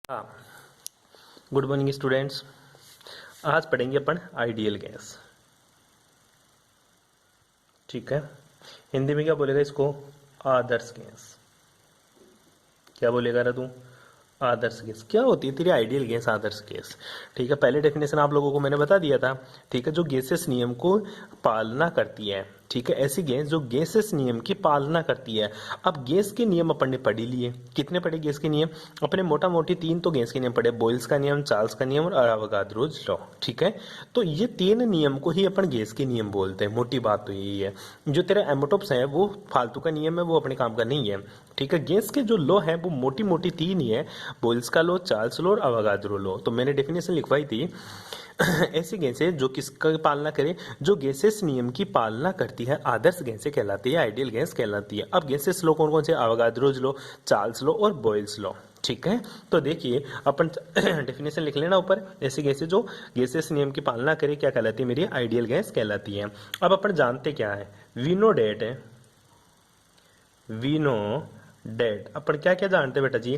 हाँ, good morning students. आज पढ़ेंगे अपन आइडियल गैस। ठीक है, हिंदी में क्या बोलेगा इसको? आदर्श गैस। क्या बोलेगा रे तू? आदर्श गैस। क्या होती है तेरी आइडियल गैस? आदर्श गैस। ठीक है, पहले डेफिनेशन आप लोगों को मैंने बता दिया था। ठीक है, जो गैसेस नियम को पालना करती है। ठीक है, ऐसी गैस जो गैसेस नियम की पालना करती है। अब गैस के नियम अपन ने पढ़ ही लिए। कितने पढ़े गैस के नियम? अपने मोटा मोटी 3 तो गैस के नियम पढ़े, बॉयल्स का नियम, चार्ल्स का नियम और अवोगाद्रोज लॉ। ठीक है, तो ये 3 नियम को ही अपन गैस के नियम बोलते हैं। मोटी बात तो यही है। जो तेरा एमोटोप्स है वो फालतू का नियम है, वो अपने काम का नहीं है। ठीक है, गैस के जो लॉ है वो मोटी मोटी 3 ही है, बॉयल्स का लॉ, चार्ल्स लॉ और अवोगाद्रो लॉ। तो मैंने डेफिनेशन लिखवाई थी। ऐसी गैसें जो किसका पालना करे? जो गैसेस नियम की पालना करती है आदर्श गैसें कहलाती है, आइडियल गैस कहलाती है। अब गैसेस लॉ कौन कौन से? अवोगाद्रोज लॉ, चार्ल्स लॉ और बॉयल्स लॉ। ठीक है, तो देखिए अपन डेफिनेशन लिख लेना ऊपर। ऐसी गैसें जो गैसेस नियम की पालना करे क्या कहलाती है? मेरी आइडियल गैस कहलाती है। अब अपन जानते क्या है? वी नो डेट है, वी नो डेट। अपन क्या क्या जानते बेटा जी?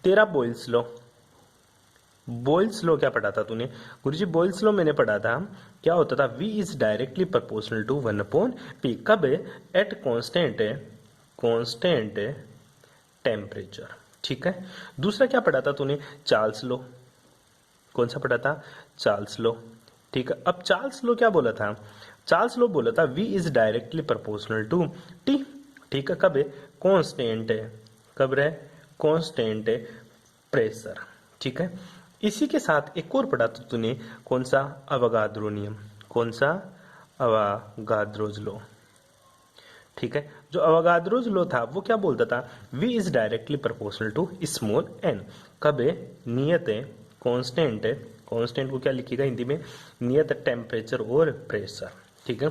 तेरा बॉयल्स लॉ। बॉयल्स लॉ क्या पढ़ा था तूने? गुरुजी बॉयल्स लॉ मैंने पढ़ा था। क्या होता था? V is directly proportional to 1/P। कब? At constant temperature. ठीक है, दूसरा क्या पढ़ा था तूने? Charles law. कौन सा पढ़ा था? Charles law. ठीक है, अब चार्ल्स लॉ क्या बोला था? चार्ल्स लॉ बोला था V is directly proportional to T। ठीक है, कब? कांस्टेंट है। कब रहे? Constant pressure. ठीक है, इसी के साथ एक और पढ़ा था तूने। कौन सा? अवोगाद्रो नियम। कौन सा? अवोगाद्रोज लॉ। ठीक है, जो अवोगाद्रोज लॉ था वो क्या बोलता था? V is directly proportional to small n। कब? नियत है, कांस्टेंट है। कांस्टेंट को क्या लिखेगा हिंदी में? नियत टेम्परेचर और प्रेशर। ठीक है,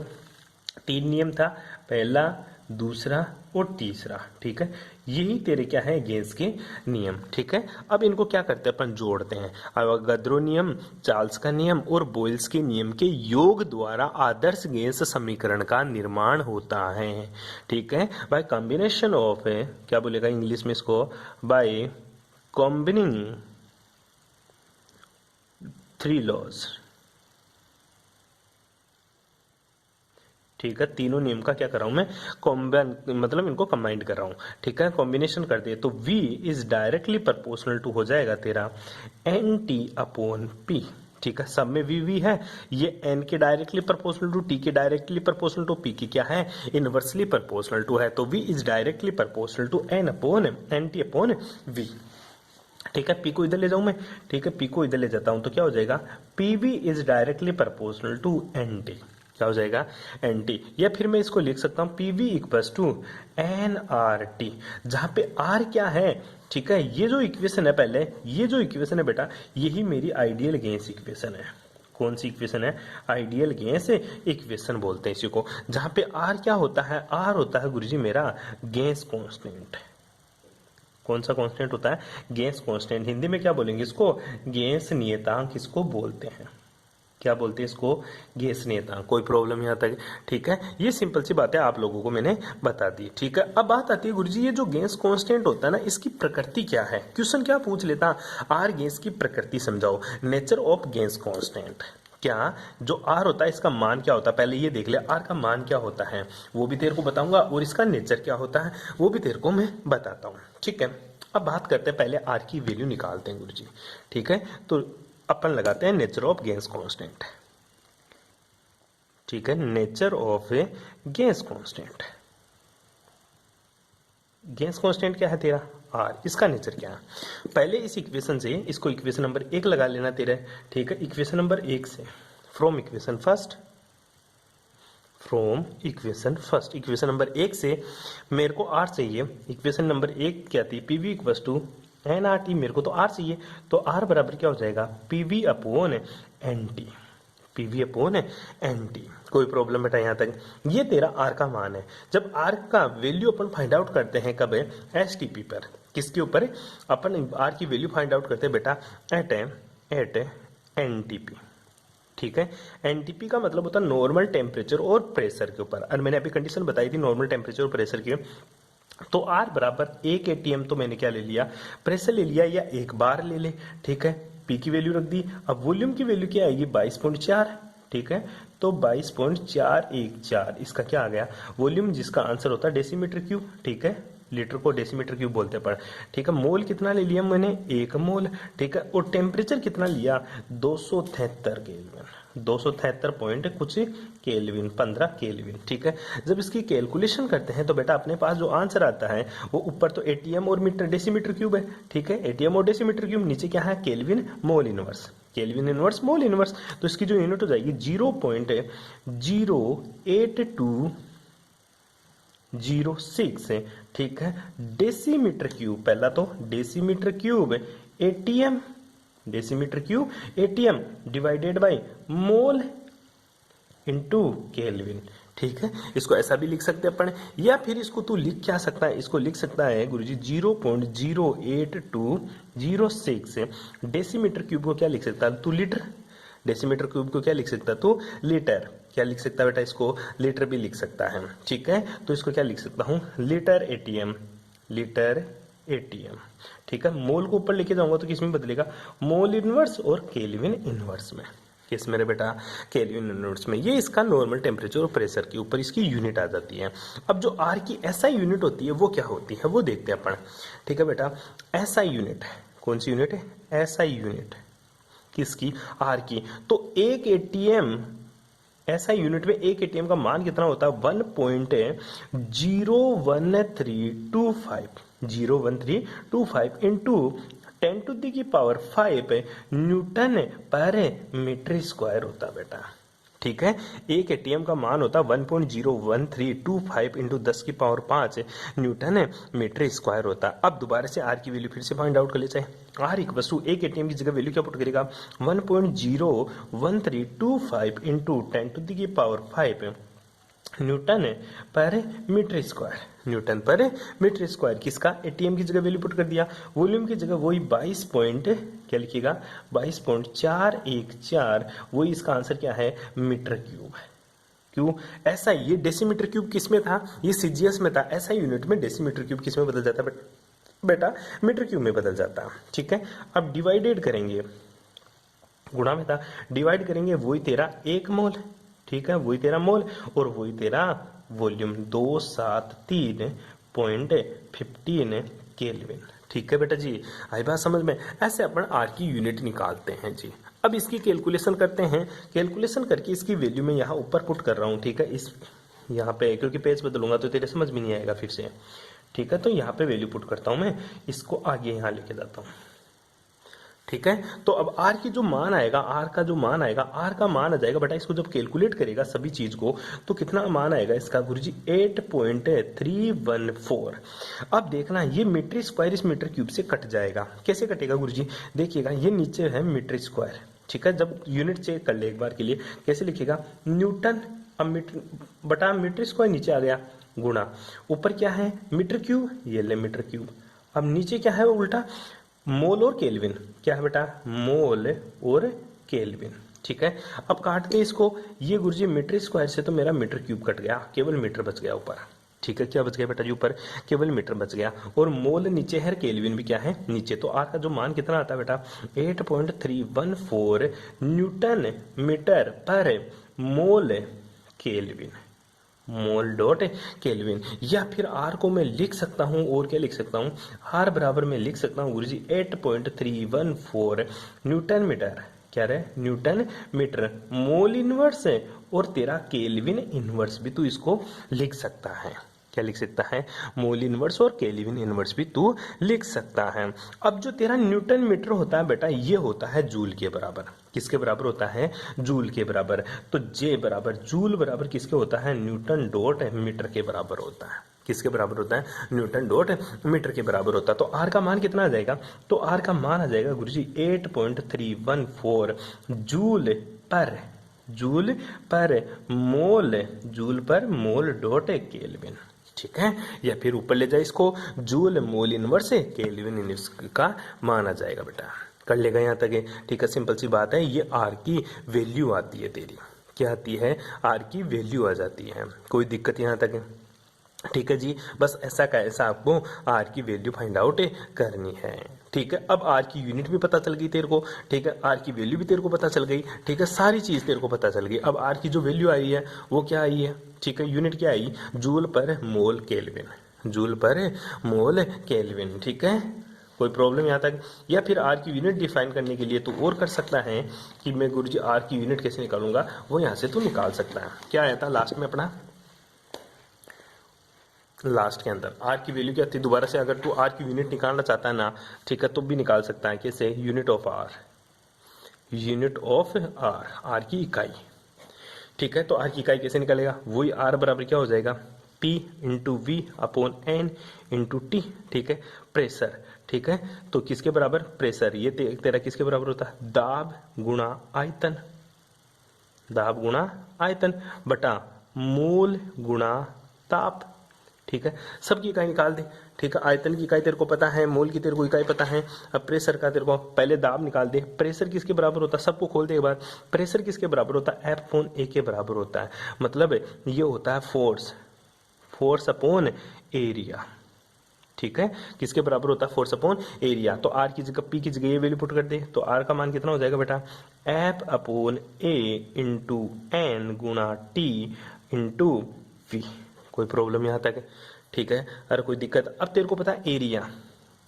3 नियम था, पहला, दूसरा और तीसरा। ठीक है, यही तेरे क्या है? गैस के नियम। ठीक है, अब इनको क्या करते हैं अपन? जोड़ते हैं। अवोगाद्रो नियम, चार्ल्स का नियम और बॉयल्स के नियम के योग द्वारा आदर्श गैस समीकरण का निर्माण होता है। ठीक है, बाय कॉम्बिनेशन ऑफ, क्या बोलेगा इंग्लिश में इसको? By combining 3 laws. ठीक है, तीनों नियम का क्या कर रहा हूं मैं? कॉम्बाइन, मतलब इनको कंबाइंड कर रहा हूं। ठीक है, कॉम्बिनेशन कर दिए तो V is directly proportional to हो जाएगा तेरा NT/P। ठीक है, सब में V है। ये N के डायरेक्टली प्रोपोर्शनल टू, T के डायरेक्टली प्रोपोर्शनल टू, P की क्या है? इनवर्सली प्रोपोर्शनल टू है। तो V is directly proportional to NT/V। ठीक है, P को इधर ले जाऊं मैं। ठीक है, P को इधर ले जाता हूं तो क्या हो जाएगा? PV is directly proportional to NT। क्या हो जाएगा? NT। या फिर मैं इसको लिख सकता हूं PV इक्वल्स टू NRT, जहां पे R क्या है? ठीक है, ये जो इक्वेशन है, पहले ये जो इक्वेशन है बेटा, यही मेरी आइडियल गैस इक्वेशन है। कौन सी इक्वेशन है? आइडियल गैस इक्वेशन बोलते हैं इसी को। जहां पे R क्या होता है? R होता है गुरुजी मेरा गैस कांस्टेंट। कौन सा कांस्टेंट होता है? Gas constant. हिंदी में क्या बोलेंगे इसको? गैस नियतांक इसको बोलते हैं। क्या बोलते हैं इसको? गैस नियतांक। कोई प्रॉब्लम यहाँ तक? ठीक है, ये सिंपल सी बात है, आप लोगों को मैंने बता दी। ठीक है, अब बात आती है गुरुजी ये जो गैस कांस्टेंट होता है ना, इसकी प्रकृति क्या है? क्वेश्चन क्या पूछ लेता? आर गैस की प्रकृति समझाओ, नेचर ऑफ गैस कांस्टेंट। क्या जो आर होता है इसका मान क्या होता है? पहले ये देख ले, आर का मान क्या होता है वो भी तेरे को बताऊंगा, और इसका नेचर क्या होता है वो भी तेरे को मैं बताता हूँ। ठीक है, अब बात करते हैं, पहले आर की वैल्यू निकालते हैं गुरुजी। ठीक है, तो अपन लगाते हैं नेचर ऑफ गैस कांस्टेंट। ठीक है, nature of a gas constant. Gas constant क्या है तेरा? आर। इसका नेचर क्या है? पहले इस इक्वेशन से इसको इक्वेशन नंबर 1 लगा लेना तेरा। ठीक है, इक्वेशन नंबर 1 से, from equation first, equation number 1 से मेरे को आर चाहिए। इक्वेशन नंबर 1 क्या थी? PV equals to NRT। मेरे को तो आर चाहिए, तो आर बराबर क्या हो जाएगा? PV/NT। PV/NT। कोई प्रॉब्लम बेटा यहाँ तक? ये तेरा आर का मान है। जब आर का वैल्यू अपन फाइंड आउट करते हैं कब? STP पर। किसके ऊपर? अपन आर की वैल्यू फाइंड आउट करते हैं बेटा एट NTP। ठीक है, एनटीपी का मतलब होता है नॉर्मल टेम्परेचर और प्रेशर के ऊपर। और मैंने अभी कंडीशन बताई थी नॉर्मल टेम्परेचर और प्रेशर की। तो आर बराबर एक एटीएम तो मैंने क्या ले लिया, प्रेशर ले लिया, या एक बार ले ले, ठीक है। पी की वैल्यू रख दी। अब वॉल्यूम की वैल्यू क्या आएगी, 22.4, ठीक है। तो 22.414 इसका क्या आ गया वॉल्यूम, जिसका आंसर होता है डेसीमीटर क्यूब, ठीक है। लीटर को डेसीमीटर क्यूब बोलते हैं, ठीक है। मोल कितना ले लिया मैंने, 1 मोल, ठीक है। और टेम्परेचर कितना लिया, 273 केल्विन, 273 पॉइंट कुछ केल्विन, 15 केल्विन, ठीक है। जब इसकी कैलकुलेशन करते हैं तो बेटा अपने पास जो आंसर आता है वो ऊपर तो एटीएम और मीटर डेसीमीटर क्यूब है, ठीक है। एटीएम और डेसीमीटर क्यूब, नीचे क्या है, kelvin mole inverse, kelvin inverse mole inverse. तो इसकी जो यूनिट हो जाएगी 0.08206 है, ठीक है। डेसीमीटर क्यूब, पहला तो decimetre cube ATM, decimetre cube ATM divided by mole into kelvin, ठीक है। इसको ऐसा भी लिख सकते हैं अपन, या फिर इसको तू लिख क्या सकता है, इसको लिख सकता है गुरुजी 0.08206 डेसीमीटर क्यूब को क्या लिख सकता है तू, लीटर। डेसीमीटर क्यूब को क्या लिख सकता है तो लीटर, क्या लिख सकता है बेटा, इसको लीटर भी लिख सकता है, ठीक है। तो इसको क्या लिख सकता हूं, लीटर एटीएम, लीटर एटीएम, ठीक है। मोल को ऊपर लेके जाऊंगा तो किस में बदलेगा, मोल इनवर्स और केल्विन इनवर्स में, किस मेरे बेटा, केल्विन इनवर्स में। ये इसका नॉर्मल टेम्परेचर और प्रेशर के ऊपर इसकी यूनिट आ जाती है। अब जो आर की एसआई यूनिट होती है वो क्या होती है वो देखते हैं अपन, ठीक है बेटा। एसआई यूनिट, कौन सी यूनिट है, एसआई यूनिट किसकी, आर की। तो एक एटीएम, ऐसा यूनिट में एक एटीएम का मान कितना होता है, 1.01325 इंटू 10⁵ न्यूटन पर मीटर स्क्वायर होता है बेटा, ठीक है। एक एटीएम का मान होता है 1.01325 इंटू 10⁵ न्यूटन मीटर स्क्वायर होता है। अब दोबारा से आर की वैल्यू फिर से फाइंड आउट कर लेते हैं। आर इक्वल टू एक एटीएम की जगह वैल्यू क्या पुट करेगा, 1.01325 इंटू 10⁵ न्यूटन पर मीटर स्क्वायर, न्यूटन पर मीटर स्क्वायर किसका, एटीएम की जगह वैल्यू पुट कर दिया। वॉल्यूम की जगह वही 22 पॉइंट क्या लिखिएगा, 22.414, वही इसका आंसर क्या है, मीटर क्यूब है। क्यों, ऐसा ये डेसीमीटर क्यूब किस में था, ये सीजीएस में था, ऐसा यूनिट में डेसीमीटर क्यूब किस में बदल जाता है बेटा, मीटर क्यूब में बदल जाता है, ठीक है। अब डिवाइडेड करेंगे, गुणा में था, डिवाइड करेंगे, वही तेरा 1 मोल, ठीक है, वही तेरा मोल और वही तेरा वॉल्यूम 273.15 केल्विन, ठीक है बेटा जी। आई बात समझ में, ऐसे अपन आर की यूनिट निकालते हैं जी। अब इसकी कैलकुलेशन करते हैं, कैलकुलेशन करके इसकी वैल्यू मैं यहाँ ऊपर पुट कर रहा हूँ, ठीक है। इस यहाँ पे क्योंकि पेज बदलूंगा तो तेरे समझ में नहीं आएगा फिर से, ठीक है। तो यहाँ पे वैल्यू पुट करता हूँ मैं, इसको आगे यहाँ लेके जाता हूँ, ठीक है। तो अब आर की जो मान आएगा, आर का जो मान आएगा, आर का मान आ जाएगा बेटा, इसको जब कैलकुलेट करेगा सभी चीज को तो कितना मान आएगा इसका गुरुजी, 8.314। अब देखना ये मीटर स्क्वायर इस मीटर क्यूब से कट जाएगा, कैसे कटेगा गुरुजी, देखिएगा ये नीचे है मीटर स्क्वायर, ठीक है। जब यूनिट चेक कर ले एक बार के लिए, कैसे लिखेगा, न्यूटन, अब मीटर बटा मीटर स्क्वायर नीचे आ गया, गुणा ऊपर क्या है मीटर क्यूब, ये ले मीटर क्यूब। अब नीचे क्या है उल्टा, मोल और केल्विन, क्या है बेटा, मोल और केल्विन, ठीक है। अब काटते इसको, ये गुरुजी मीटर स्क्वायर से तो मेरा मीटर क्यूब कट गया, केवल मीटर बच गया ऊपर, ठीक है। क्या बच गया बेटा जी ऊपर, केवल मीटर बच गया, और मोल नीचे है, केल्विन भी क्या है नीचे। तो आर का जो मान कितना आता है बेटा, 8.314 न्यूटन मीटर पर मोल केल्विन, मोल डॉट केल्विन। या फिर आर को मैं लिख सकता हूं, और क्या लिख सकता हूं, आर बराबर में लिख सकता हूं गुरुजी 8.314 न्यूटन मीटर, क्या रहे, न्यूटन मीटर मोल इनवर्स है, और तेरा केल्विन इनवर्स भी तू इसको लिख सकता है, क्या लिख सकता है, मोल इनवर्स और केल्विन इनवर्स भी तू लिख सकता है। अब जो तेरा न्यूटन मीटर होता है बेटा, ये होता है जूल के बराबर, किसके बराबर होता है, जूल के बराबर। तो जे बराबर जूल बराबर किसके होता है, न्यूटन डॉट मीटर के बराबर होता है, किसके बराबर होता है, न्यूटन डॉट मीटर के बराबर होता है। तो आर का मान कितना आ जाएगा, तो आर का मान आ जाएगा गुरुजी 8.314 जूल पर मोल, जूल पर मोल डॉट केल्विन, ठीक है। या फिर ऊपर ले जाए इसको, joule mole inverse kelvin inverse का मान आ जाएगा बेटा, कर लेगा यहाँ तक, ठीक है। सिंपल सी बात है, ये आर की वैल्यू आती है तेरी, क्या आती है, आर की वैल्यू आ जाती है, कोई दिक्कत यहाँ तक है। ठीक है जी, बस ऐसा का ऐसा आपको आर की वैल्यू फाइंड आउट करनी है। ठीक है, अब आर की यूनिट भी पता चल गई तेरे को, ठीक है, आर की वैल्यू भी तेरे को पता चल गई, ठीक है, सारी चीज तेरे को पता चल गई। अब आर की जो वैल्यू आई है वो क्या आई है, ठीक है, यूनिट क्या आई, जूल पर मोल केल्विन, जूल पर मोल केल्विन। ठीक है, कोई प्रॉब्लम यहाँ तक? या फिर आर की यूनिट डिफाइन करने के लिए तू और कर सकता है कि मैं गुरुजी आर की यूनिट कैसे निकालूंगा, वो यहाँ से तू निकाल सकता है। क्या आया था लास्ट में अपना, लास्ट के अंदर आर की वैल्यू क्या थी, दोबारा से अगर तू आर की यूनिट निकालना चाहता है ना, ठीक है, तो भी निकाल सकता है। कैसे, unit of R, unit of R, R की इकाई। ठीक है, तो आर की इकाई कैसे निकलेगा, वही आर बराबर क्या हो जाएगा, P into V upon N into T. ठीक है, प्रेशर, ठीक है, तो किसके बराबर, प्रेशर ये तेरा किसके बराबर होता है, दाब गुणा आयतन, दाब गुणा आयतन बटा मूल गुणा ताप। ठीक है, सबकी इकाई निकाल दे। ठीक है, आयतन की इकाई तेरे को पता है, मोल की तेरे को इकाई पता है। अब प्रेशर का तेरे को पहले दाब निकाल दे। प्रेशर किसके बराबर होता है, सबको खोल दे एक बार। प्रेशर किसके बराबर होता है, एफ अपॉन ए के बराबर होता है। मतलब ये होता है फोर्स, फोर्स अपॉन एरिया। ठीक है, किसके बराबर होता है, फोर्स अपॉन एरिया। तो आर की जगह पी की जगह ये वैल्यू पुट कर दे, तो आर का मान कितना हो जाएगा बेटा, एफ अपॉन ए इंटू एन गुणा टी इंटू वी। कोई प्रॉब्लम यहाँ तक है? ठीक है, अरे कोई दिक्कत? अब तेरे को पता है एरिया,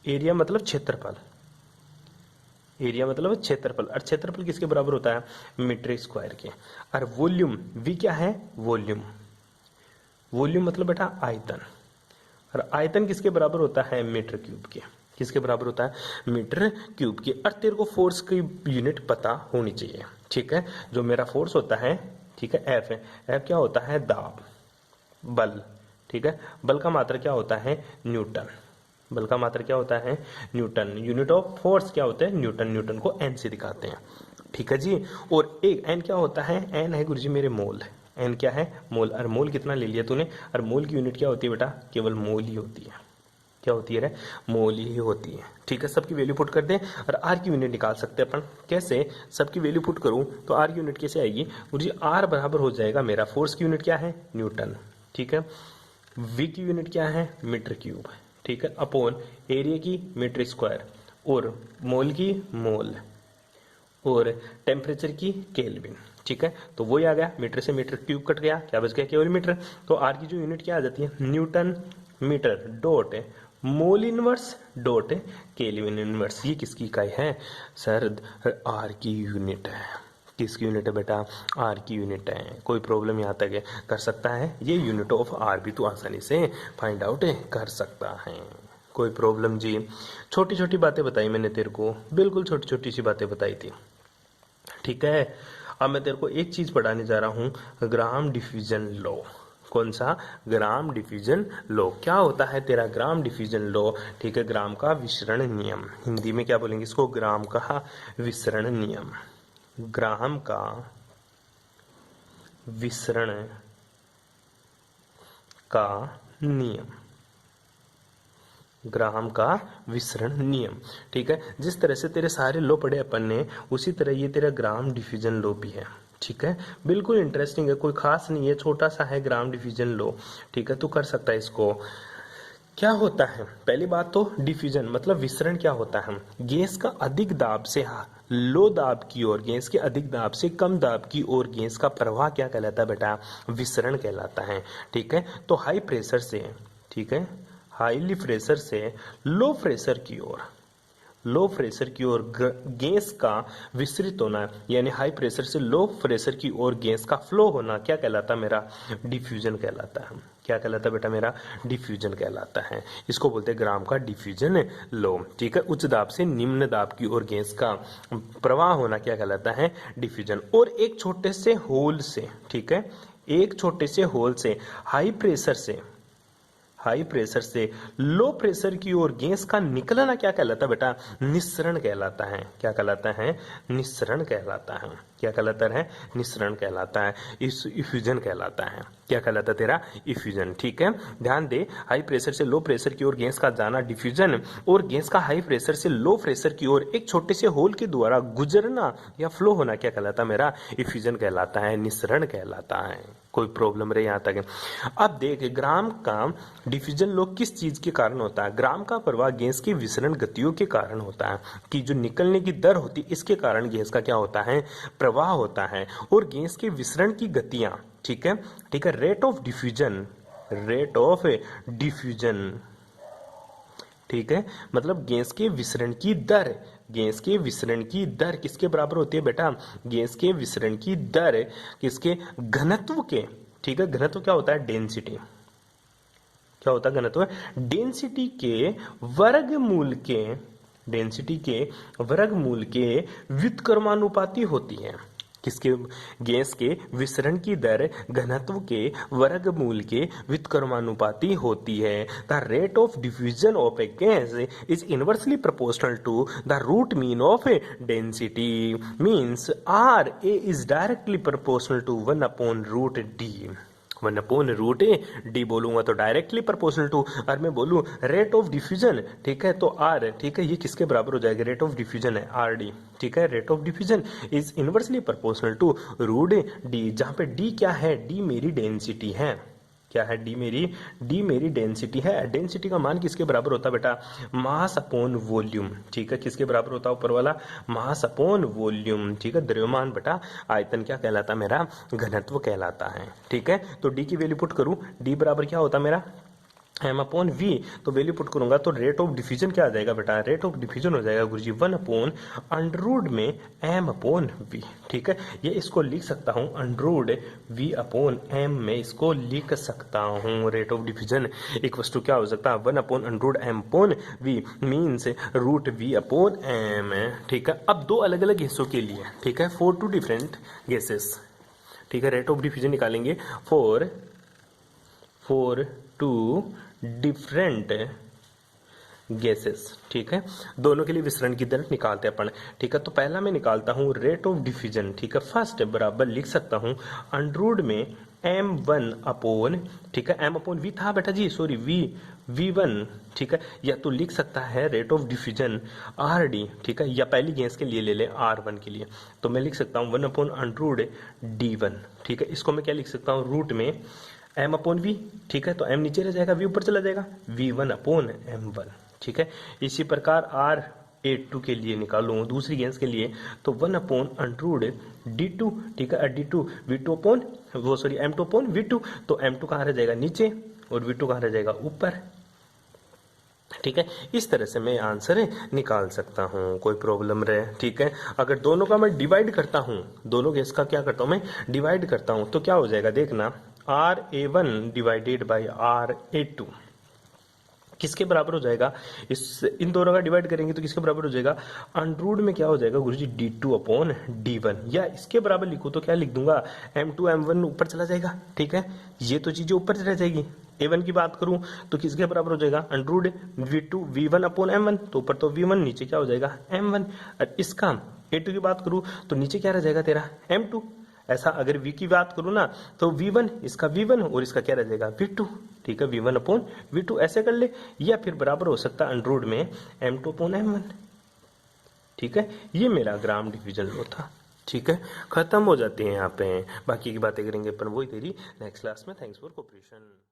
एरिया मतलब क्षेत्रफल, एरिया मतलब क्षेत्रफल, और क्षेत्रफल किसके बराबर होता है, मीटर स्क्वायर के। और वॉल्यूम, वी क्या है, वॉल्यूम, वॉल्यूम मतलब बेटा आयतन, और आयतन किसके बराबर होता है, मीटर क्यूब के। किसके बराबर होता है, मीटर क्यूब के। और तेरे को फोर्स की यूनिट पता होनी चाहिए। ठीक है, जो मेरा फोर्स होता है, ठीक है, एफ है, एफ क्या होता है, दाब, बल। ठीक है, बल का मात्रा क्या होता है, न्यूटन, बल का मात्रा क्या होता है, न्यूटन। यूनिट ऑफ फोर्स क्या होता है, न्यूटन, न्यूटन को एन से दिखाते हैं। ठीक है जी, और एक एन क्या होता है, एन है गुरुजी मेरे मोल, एन क्या है, मोल। और मोल कितना ले लिया तूने, और मोल की यूनिट क्या होती है बेटा, केवल मोल ही होती है। क्या होती है रे, मोल ही होती है। ठीक है, सबकी वैल्यू पुट कर दे और आर की यूनिट निकाल सकते हैं अपन। कैसे, सबकी वैल्यू पुट करूं तो आर की यूनिट कैसे आएगी गुरुजी, आर बराबर हो जाएगा मेरा, फोर्स की यूनिट क्या है, न्यूटन। ठीक है, वी की यूनिट क्या है, मीटर क्यूब। ठीक है, अपॉन एरिया की मीटर स्क्वायर, और मोल की मोल, और टेम्परेचर की केल्विन। ठीक है, तो वही आ गया, मीटर से मीटर क्यूब कट गया, क्या बच गया, केवल मीटर। तो आर की जो यूनिट क्या आ जाती है, newton metre dot mole inverse dot kelvin inverse. ये किसकी इकाई है सर, आर की यूनिट है। किसकी यूनिट है बेटा, आर की यूनिट है। कोई प्रॉब्लम यहाँ तक है, कर सकता है, ये यूनिट ऑफ आर भी तू आसानी से फाइंड आउट कर सकता है। कोई प्रॉब्लम जी? छोटी छोटी बातें बताई मैंने तेरे को, बिल्कुल छोटी छोटी सी बातें बताई थी। ठीक है, अब मैं तेरे को एक चीज पढ़ाने जा रहा हूं, ग्राम डिफ्यूजन लॉ। कौन सा, ग्राम डिफ्यूजन लॉ। क्या होता है तेरा ग्राम डिफ्यूजन लॉ, ठीक है, ग्राम का विसरण नियम। हिंदी में क्या बोलेंगे इसको, ग्राम का विसरण नियम। ग्राम का विसरण का नियम, ग्राम का विसरण नियम। ठीक है, जिस तरह से तेरे सारे लॉ पढ़े अपन ने, उसी तरह ये तेरा ग्राम डिफ्यूजन लॉ भी है। ठीक है, बिल्कुल इंटरेस्टिंग है, कोई खास नहीं है, छोटा सा है ग्राम डिफ्यूजन लॉ। ठीक है, तू कर सकता है इसको। क्या होता है, पहली बात तो डिफ्यूजन मतलब विसरण क्या होता है, गैस का अधिक दाब से लो दाब की ओर, गैस के अधिक दाब से कम दाब की ओर गैस का प्रवाह क्या कहलाता है बेटा, विसरण कहलाता है। ठीक है, तो हाई प्रेशर से, ठीक है, हाईली प्रेशर से लो प्रेशर की ओर, लो प्रेशर की ओर गैस का विसरित होना, यानी हाई प्रेशर से लो प्रेशर की ओर गैस का फ्लो होना क्या कहलाता है मेरा, डिफ्यूजन कहलाता है। क्या कहलाता है बेटा मेरा, डिफ्यूजन कहलाता है। इसको बोलते हैं ग्राम का डिफ्यूजन लॉ। ठीक है, उच्च दाब से निम्न दाब की ओर गैस का प्रवाह होना क्या कहलाता है, डिफ्यूजन। और एक छोटे से होल से, ठीक है, एक छोटे से होल से हाई प्रेशर से, हाई प्रेशर से लो प्रेशर की ओर गैस का निकलना क्या कहलाता है बेटा, निस्सरण कहलाता है। क्या कहलाता है, निस्सरण कहलाता है। क्या कहलाता है, निस्सरण कहलाता है। इस इफ्यूजन कहलाता है। क्या कहलाता है तेरा, इफ्यूजन। ठीक है, ध्यान दे, हाई प्रेशर से लो प्रेशर की ओर गैस का जाना डिफ्यूजन, और गैस का हाई प्रेशर से लो प्रेशर की ओर एक छोटे से होल के द्वारा गुजरना या फ्लो होना क्या कहलाता है मेरा, इफ्यूजन कहलाता है, निस्सरण कहलाता है। कोई प्रॉब्लम रहे यहाँ तक? अब देख, ग्राम का डिफ्यूजन लॉ किस चीज के कारण होता है? ग्राम का प्रवाह गैस की विसरण गतियों के कारण होता है, कि जो निकलने की दर होती है इसके कारण गैस का क्या होता है? प्रवाह होता है। और गैस के विसरण की गतियां, ठीक है, ठीक है, rate of diffusion, rate of diffusion, ठीक है, मतलब गैस के विसरण की दर, गैस के विसरण की दर किसके बराबर होती है बेटा? गैस के विसरण की दर किसके? घनत्व के, ठीक है, घनत्व क्या होता है? डेंसिटी। क्या होता है घनत्व? डेंसिटी के वर्गमूल के, डेंसिटी के वर्गमूल के व्युत्क्रमानुपाती होती है। किसके? गैस के विसरण की दर घनत्व के वर्गमूल के व्युत्क्रमानुपाती होती है। The rate of diffusion of a gas is inversely proportional to the root mean of a density, means R A is directly proportional to 1/√d। 1/√d बोलूंगा तो डायरेक्टली प्रोपोर्शनल टू, और मैं बोलूं रेट ऑफ डिफ्यूजन, ठीक है, तो are, ठीक है, ये किसके बराबर हो जाएगा? रेट ऑफ डिफ्यूजन है आर डी, ठीक है, rate of diffusion is inversely proportional to root D, जहां पे डी क्या है? डी मेरी डेंसिटी है। क्या है? डी मेरी डेंसिटी है। डेंसिटी का मान किसके बराबर होता है बेटा? मास अपॉन वॉल्यूम, ठीक है, किसके बराबर होता है ऊपर वाला? मास अपॉन वॉल्यूम, ठीक है, द्रव्यमान बटा आयतन क्या कहलाता है मेरा? घनत्व कहलाता है, ठीक है। तो डी की वैल्यू पुट करूं, डी बराबर क्या होता है मेरा? एम अपॉन वी, तो वैल्यू पुट करूंगा तो रेट ऑफ डिफ्यूजन क्या आ जाएगा बेटा? रेट ऑफ डिफ्यूजन हो जाएगा गुरुजी 1/√, में एम अपॉन वी, ठीक है। ये इसको लिख सकता हूं √v अपॉन एम में इसको लिख सकता हूं। रेट ऑफ डिफ्यूजन एक वस्तु क्या हो सकता है? 1/√m upon V, means √v upon M, ठीक है। अब दो अलग अलग गैसों के लिए, ठीक है, 4 2 डिफरेंट गैसेस, ठीक है, रेट ऑफ डिफ्यूजन निकालेंगे फॉर 2 डिफरेंट गैसेस, ठीक है, दोनों के लिए विसरण की दर निकालते हैं अपन, ठीक है। तो पहला मैं निकालता हूं रेट ऑफ डिफ्यूजन, ठीक है, फर्स्ट बराबर लिख सकता हूं √ में m1 अपॉन, ठीक है, m अपॉन वी था बेटा जी, सॉरी v1, ठीक है, या तो लिख सकता है रेट ऑफ डिफ्यूजन rd, ठीक है, या पहली गैस के लिए ले ले r1 के लिए, तो मैं लिख सकता हूं 1/√d1, ठीक है। इसको मैं क्या लिख सकता हूं? रूट में m अपॉन वी, ठीक है, तो m नीचे रह जाएगा, v ऊपर चला जाएगा, v1 अपॉन m1, ठीक है। इसी प्रकार R82 के लिए निकालूं दूसरी गैस के लिए, तो 1/√d2, ठीक है, d2 v2 अपॉन वो सॉरी m2 अपॉन v2, तो m2 कहाँ रह जाएगा? नीचे, और v2 कहाँ रह जाएगा? ऊपर, ठीक है। इस तरह से मैं आंसर निकाल सकता हूं, कोई प्रॉब्लम रहे, ठीक है। अगर दोनों का मैं डिवाइड करता हूं, दोनों गैस का क्या करता हूं मैं? डिवाइड करता हूं, तो क्या हो जाएगा देखना, RA1 डिवाइडेड बाई RA2 किसके बराबर हो जाएगा? इन दोनों का डिवाइड करेंगे तो किसके बराबर हो जाएगा? √ में क्या हो जाएगा गुरुजी? d2 अपॉन d1, या इसके बराबर लिखूं तो क्या लिख दूंगा? m2 m1 ऊपर चला जाएगा, ठीक है, ये तो चीजें ऊपर रह जाएगी। a1 की बात करूं तो किसके बराबर हो जाएगा? √ v1 अपॉन m1, तो ऊपर तो v1, नीचे क्या हो जाएगा? m1। और इसका a2 की बात करूं तो नीचे क्या रह जाएगा तेरा? m2। ऐसा अगर v की बात करूं ना तो v1, इसका v1 और इसका क्या रह जाएगा? v2, ठीक है, v1 अपॉन v2 ऐसे कर ले, या फिर बराबर हो सकता है √ में m2 अपॉन m1, ठीक है। ये मेरा ग्राम डिवीजन लॉ था, ठीक है। खत्म हो जाती है यहाँ पे, बाकी की बातें करेंगे अपन वही तेरी नेक्स्ट क्लास में। Thanks for cooperation.